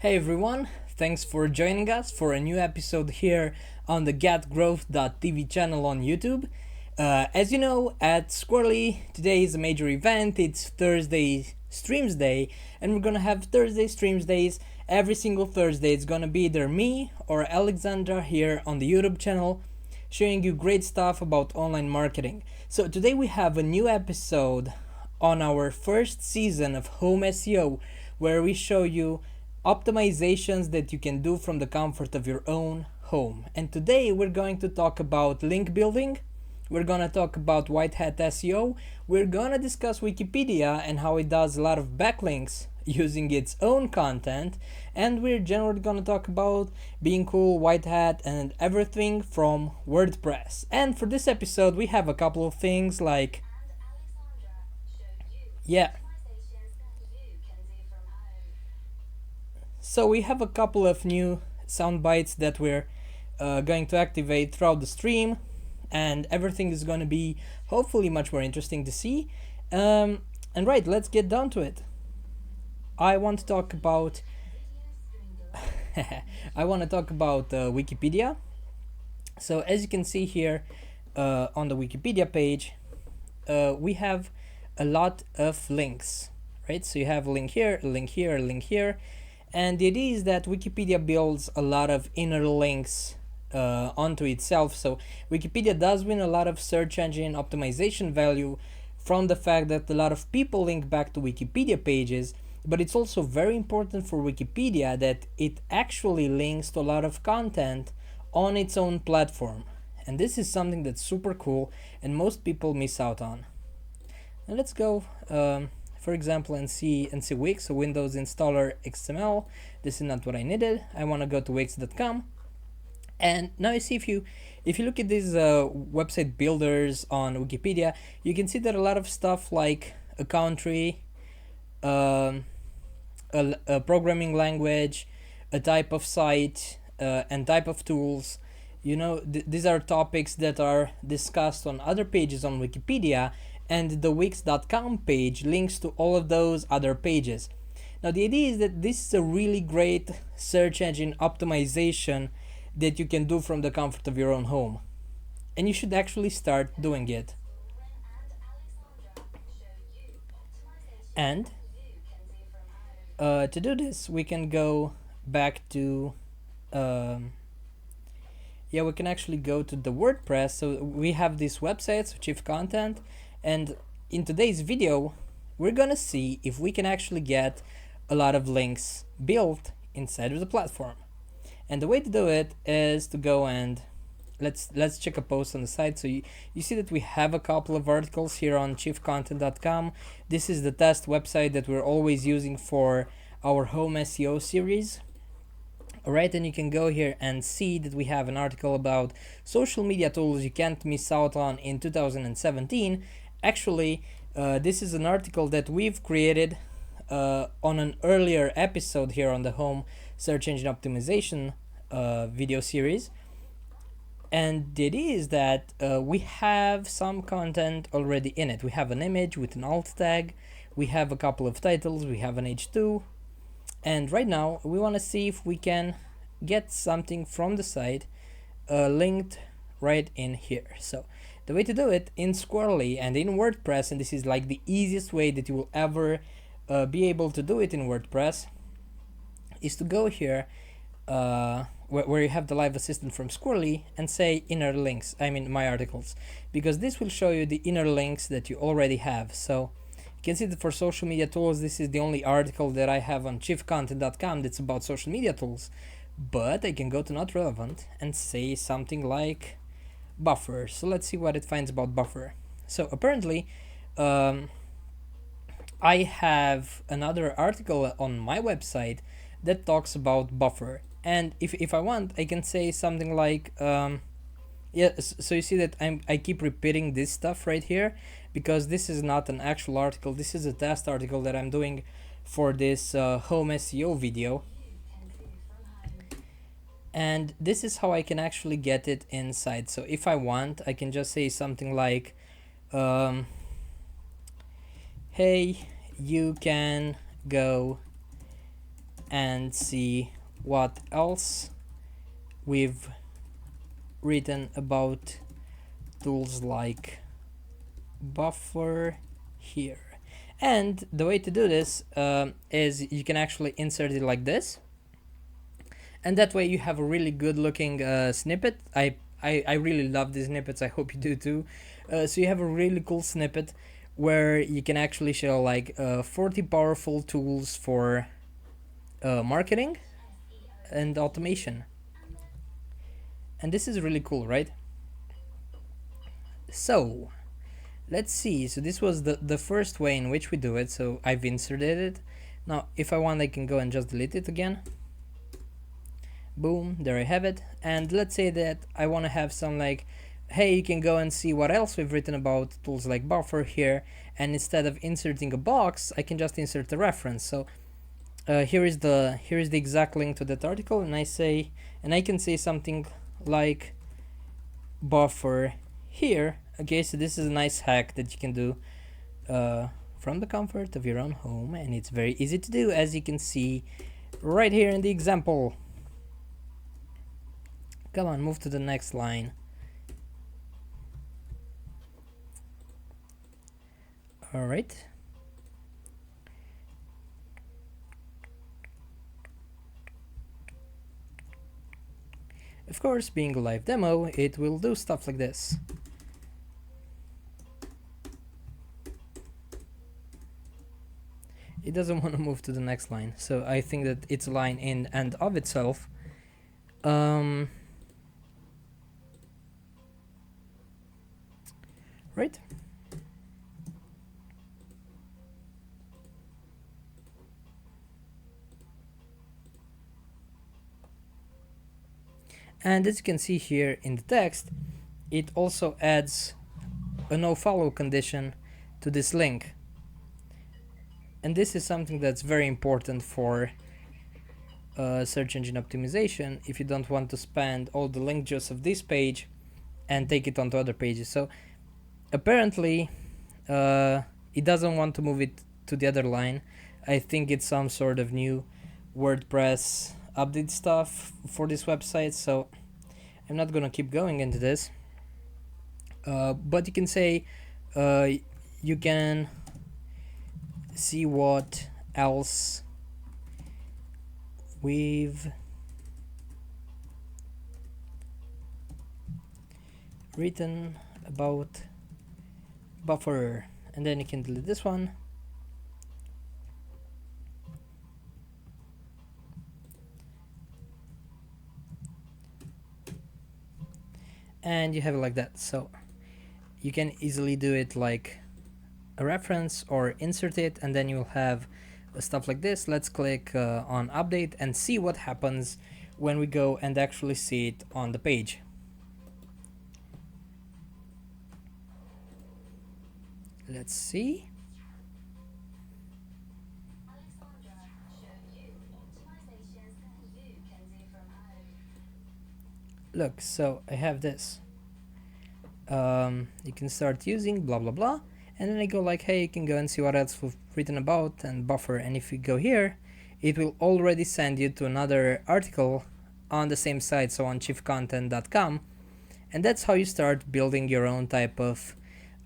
Hey everyone, thanks for joining us for a new episode here on the GetGrowth.tv channel on YouTube. As you know, at Squirrly, today is a major event. It's Thursday Streams Day, and we're gonna have Thursday Streams Days every single Thursday. It's gonna be either me or Alexandra here on the YouTube channel showing you great stuff about online marketing. So today we have a new episode on our first season of Home SEO where we show you optimizations that you can do from the comfort of your own home. And today we're going to talk about link building. We're going to talk about white hat SEO. We're going to discuss Wikipedia and how it does a lot of backlinks using its own content. And we're generally going to talk about being cool, white hat, and everything from WordPress. And for this episode, we have a couple of things like, yeah. So we have a couple of new sound bites that we're going to activate throughout the stream, and everything is going to be hopefully much more interesting to see. And right, let's get down to it. I want to talk about Wikipedia. So as you can see here on the Wikipedia page, we have a lot of links, right? So you have a link here, a link here, a link here. And it is that Wikipedia builds a lot of inner links onto itself. So Wikipedia does win a lot of search engine optimization value from the fact that a lot of people link back to Wikipedia pages, but it's also very important for Wikipedia that it actually links to a lot of content on its own platform. And this is something that's super cool and most people miss out on. And let's go for example, and see Wix, so Windows Installer XML. This is not what I needed. I want to go to wix.com, and now you see if you look at these website builders on Wikipedia, you can see that a lot of stuff like a country, a programming language, a type of site, and type of tools. These are topics that are discussed on other pages on Wikipedia, and the wix.com page links to all of those other pages. Now the idea is that this is a really great search engine optimization that you can do from the comfort of your own home, and you should actually start doing it. And to do this, we can go back to we can actually go to the WordPress. So we have these websites, Chief Content, and in today's video, we're gonna see if we can actually get a lot of links built inside of the platform. And the way to do it is to go and let's check a post on the site. So you see that we have a couple of articles here on chiefcontent.com. This is the test website that we're always using for our home SEO series. Alright, and you can go here and see that we have an article about social media tools you can't miss out on in 2017. Actually, this is an article that we've created on an earlier episode here on the home search engine optimization video series. And it is that we have some content already in it. We have an image with an alt tag, we have a couple of titles, we have an H2, and right now we want to see if we can get something from the site linked right in here. So the way to do it in Squirrly and in WordPress, and this is like the easiest way that you will ever be able to do it in WordPress, is to go here where you have the live assistant from Squirrly and say inner links, my articles, because this will show you the inner links that you already have. So you can see that for social media tools, this is the only article that I have on chiefcontent.com that's about social media tools, but I can go to not relevant and say something like buffer. So let's see what it finds about buffer. So apparently I have another article on my website that talks about buffer, and if I want, I can say something like so you see that I keep repeating this stuff right here because this is not an actual article. This is a test article that I'm doing for this home SEO video, and this is how I can actually get it inside. So if I want, I can just say something like hey, you can go and see what else we've written about tools like buffer here. And the way to do this is you can actually insert it like this, and that way you have a really good looking snippet. I really love these snippets. I hope you do too. So you have a really cool snippet where you can actually show like 40 powerful tools for marketing and automation. And this is really cool, right? So let's see. So this was the first way in which we do it. So I've inserted it. Now if I want, I can go and just delete it again. Boom, there I have it. And let's say that I want to have some like, hey, you can go and see what else we've written about tools like buffer here, and instead of inserting a box, I can just insert a reference. So here is the exact link to that article, and I can say something like buffer here. Okay, so this is a nice hack that you can do from the comfort of your own home, and it's very easy to do, as you can see right here in the example. Come on, move to the next line. All right. Of course, being a live demo, it will do stuff like this. It doesn't want to move to the next line, so I think that it's a line in and of itself. Right? And as you can see here in the text, it also adds a no-follow condition to this link. And this is something that's very important for search engine optimization if you don't want to spend all the link juice of this page and take it onto other pages. So apparently it doesn't want to move it to the other line. I think it's some sort of new WordPress update stuff for this website, so I'm not gonna keep going into this. But you can say you can see what else we've written about buffer, and then you can delete this one. And you have it like that. So you can easily do it like a reference or insert it, and then you'll have stuff like this. Let's click on update and see what happens when we go and actually see it on the page. Let's see. Look, so I have this. You can start using blah blah blah, and then I go like, hey, you can go and see what else we've written about and buffer. And if you go here, it will already send you to another article on the same site, so on chiefcontent.com. And that's how you start building your own type of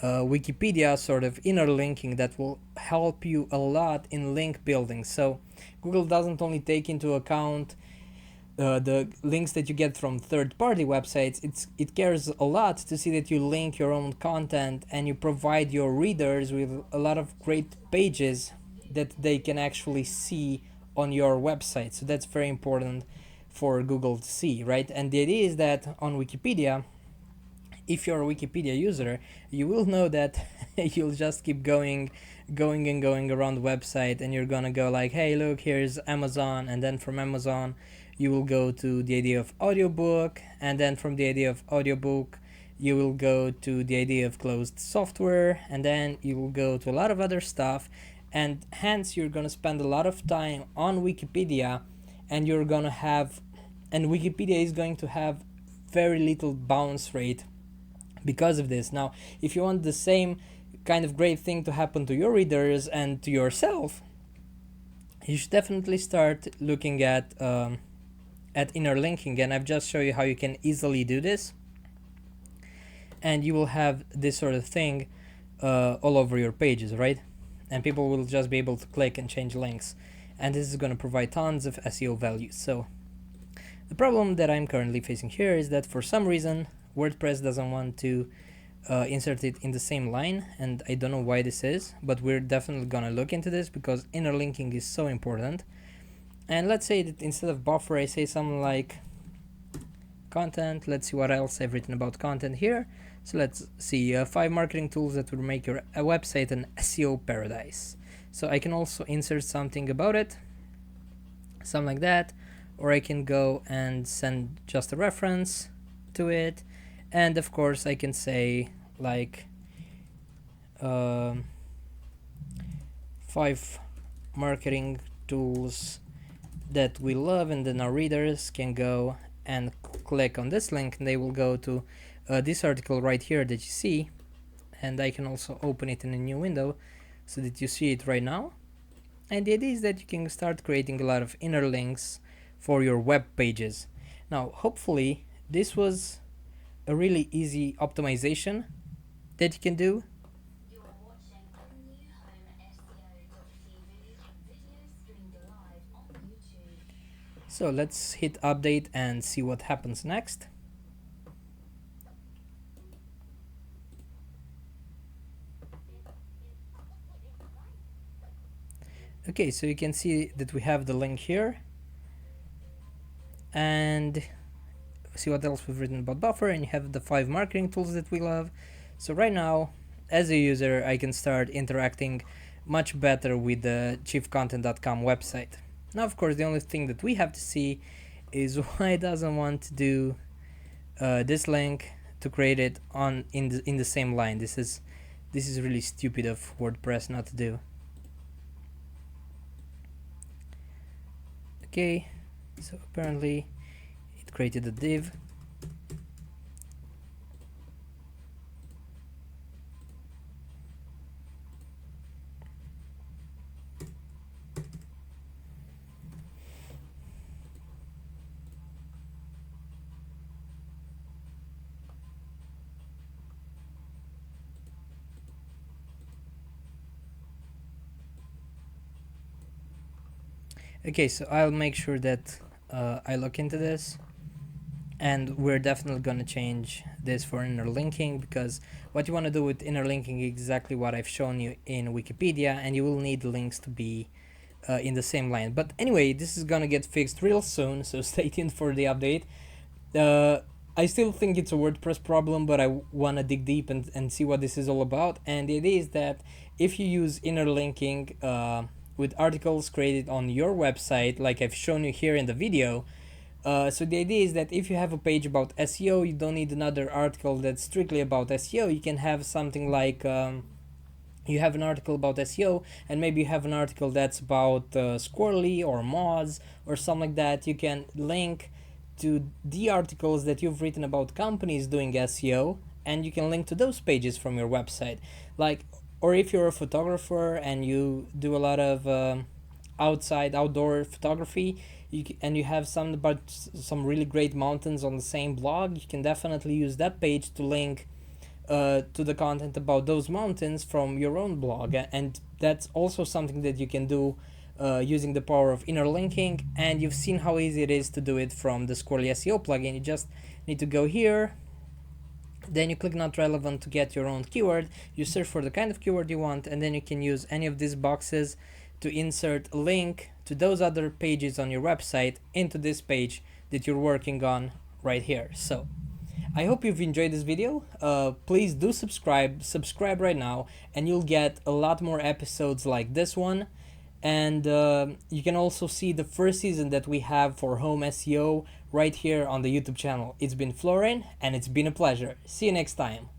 Wikipedia sort of inner linking that will help you a lot in link building. So Google doesn't only take into account the links that you get from third-party websites, it cares a lot to see that you link your own content and you provide your readers with a lot of great pages that they can actually see on your website. So that's very important for Google to see, right? And the idea is that on Wikipedia, if you're a Wikipedia user, you will know that you'll just keep going around the website, and you're gonna go like, hey, look, here's Amazon, and then from Amazon you will go to the idea of audiobook, and then from the idea of audiobook you will go to the idea of closed software, and then you will go to a lot of other stuff, and hence you're gonna spend a lot of time on Wikipedia, and Wikipedia is going to have very little bounce rate because of this. Now, if you want the same kind of great thing to happen to your readers and to yourself, you should definitely start looking at inner linking, and I've just shown you how you can easily do this, and you will have this sort of thing all over your pages, right? And people will just be able to click and change links, and this is going to provide tons of SEO value. So the problem that I'm currently facing here is that for some reason WordPress doesn't want to insert it in the same line, and I don't know why this is, but we're definitely gonna look into this because inner linking is so important. And let's say that instead of buffer I say something like content. Let's see what else I've written about content here. So let's see 5 marketing tools that will make your website an SEO paradise. So I can also insert something about it, something like that, or I can go and send just a reference to it. And of course I can say like 5 marketing tools that we love, and then our readers can go and click on this link and they will go to this article right here that you see, and I can also open it in a new window so that you see it right now. And the idea is that you can start creating a lot of inner links for your web pages. Now hopefully this was a really easy optimization that you can do. So let's hit update and see what happens next. Okay, so you can see that we have the link here, and see what else we've written about buffer, and you have the 5 marketing tools that we love. So right now, as a user, I can start interacting much better with the chiefcontent.com website. Now, of course, the only thing that we have to see is why it doesn't want to do this link to create it in the same line. This is really stupid of WordPress not to do. Okay, so apparently it created a div. Okay, so I'll make sure that I look into this, and we're definitely going to change this for inner linking, because what you want to do with inner linking is exactly what I've shown you in Wikipedia, and you will need links to be in the same line. But anyway, this is going to get fixed real soon, so stay tuned for the update. I still think it's a WordPress problem, but I want to dig deep and see what this is all about. And the idea is that if you use inner linking with articles created on your website, like I've shown you here in the video, so the idea is that if you have a page about SEO, you don't need another article that's strictly about SEO. You can have something like you have an article about SEO, and maybe you have an article that's about Squirrly or mods or something like that. You can link to the articles that you've written about companies doing SEO, and you can link to those pages from your website. Like, or if you're a photographer and you do a lot of outdoor photography, and you have some really great mountains on the same blog, you can definitely use that page to link to the content about those mountains from your own blog. And that's also something that you can do using the power of inner linking, and you've seen how easy it is to do it from the Squirrly SEO plugin. You just need to go here, then you click not relevant to get your own keyword, you search for the kind of keyword you want, and then you can use any of these boxes to insert a link to those other pages on your website into this page that you're working on right here. So I hope you've enjoyed this video. Please do subscribe right now, and you'll get a lot more episodes like this one. And you can also see the first season that we have for home SEO right here on the YouTube channel. It's been Florin, and it's been a pleasure. See you next time.